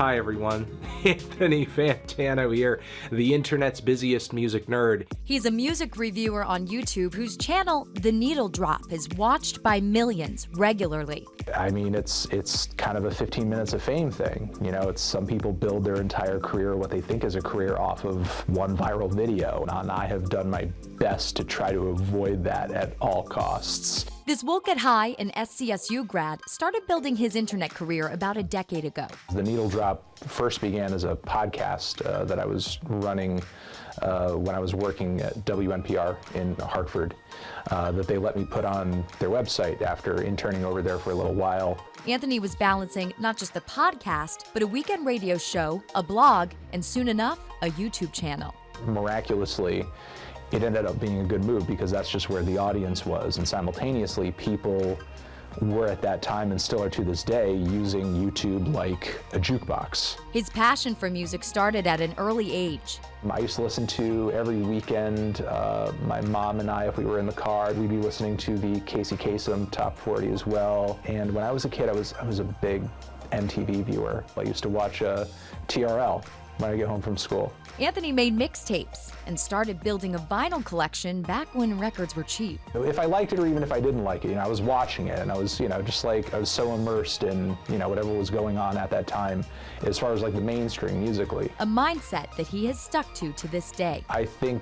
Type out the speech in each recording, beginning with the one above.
Hi everyone, Anthony Fantano here, the internet's busiest music nerd. He's a music reviewer on YouTube whose channel, The Needle Drop, is watched by millions regularly. I mean, it's kind of a 15 minutes of fame thing. You know, it's some people build their entire career, what they think is a career, off of one viral video. And I have done my best to try to avoid that at all costs. This Wolcott High and SCSU grad started building his internet career about a decade ago. The Needle Drop first began as a podcast that I was running when I was working at WNPR in Hartford, that they let me put on their website after interning over there for a little while. Anthony was balancing not just the podcast, but a weekend radio show, a blog, and soon enough, a YouTube channel. Miraculously, it ended up being a good move because that's just where the audience was, and simultaneously people were at that time, and still are to this day, using YouTube like a jukebox. His passion for music started at an early age. I used to listen to every weekend, my mom and I, if we were in the car, we'd be listening to the Casey Kasem Top 40 as well. And when I was a kid, I was a big MTV viewer. I used to watch TRL when I get home from school. Anthony made mixtapes and started building a vinyl collection back when records were cheap. If I liked it or even if I didn't like it, I was watching it, and I was, just like, I was so immersed in, whatever was going on at that time as far as like the mainstream musically. A mindset that he has stuck to this day. I think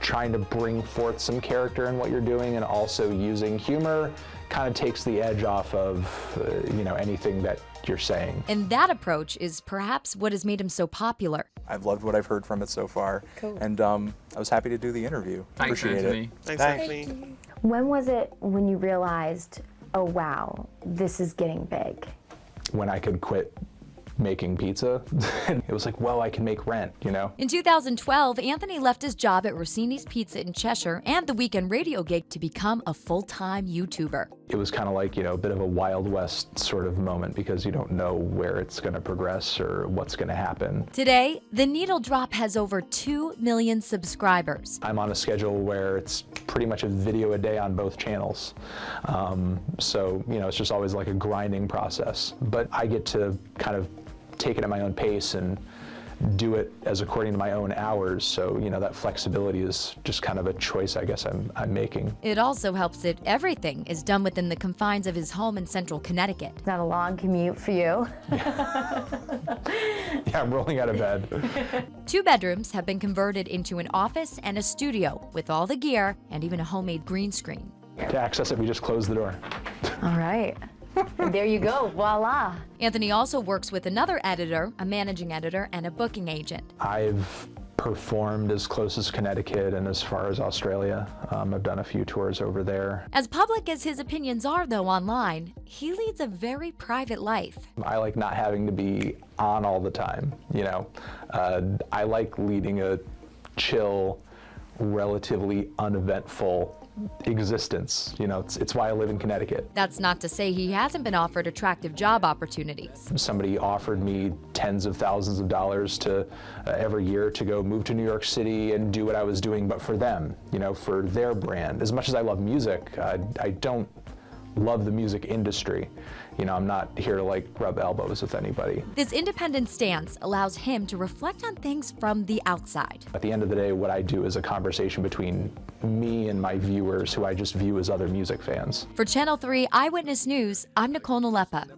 trying to bring forth some character in what you're doing and also using humor kind of takes the edge off of, anything that you're saying. And that approach is perhaps what has made him so popular. I've loved what I've heard from it so far. Cool. And I was happy to do the interview. Thanks, Appreciate Anthony. it. Thanks, Anthony. When was it when you realized, oh wow, this is getting big? When I could quit making pizza, it was like, well, I can make rent, In 2012, Anthony left his job at Rossini's Pizza in Cheshire and the weekend radio gig to become a full-time YouTuber. It was kind of like, a bit of a Wild West sort of moment because you don't know where it's going to progress or what's going to happen. Today, The Needle Drop has over 2 million subscribers. I'm on a schedule where it's pretty much a video a day on both channels. So, it's just always like a grinding process. But I get to kind of take it at my own pace and do it as according to my own hours. So, that flexibility is just kind of a choice I guess I'm making. It also helps that everything is done within the confines of his home in central Connecticut. It's not a long commute for you. Yeah, I'm rolling out of bed. 2 bedrooms have been converted into an office and a studio with all the gear and even a homemade green screen. To access it, we just close the door. All right. And there you go, voila. Anthony also works with another editor, a managing editor, and a booking agent. I've performed as close as Connecticut and as far as Australia. I've done a few tours over there. As public as his opinions are, though, online, he leads a very private life. I like not having to be on all the time, I like leading a chill, relatively uneventful existence. It's why I live in Connecticut. That's not to say he hasn't been offered attractive job opportunities. Somebody offered me tens of thousands of dollars to every year to go move to New York City and do what I was doing, but for them, for their brand. As much as I love music, I don't love the music industry. I'm not here to rub elbows with anybody. This independent stance allows him to reflect on things from the outside. At the end of the day, what I do is a conversation between me and my viewers, who I just view as other music fans. For Channel 3 Eyewitness News, I'm Nicole Nalepa.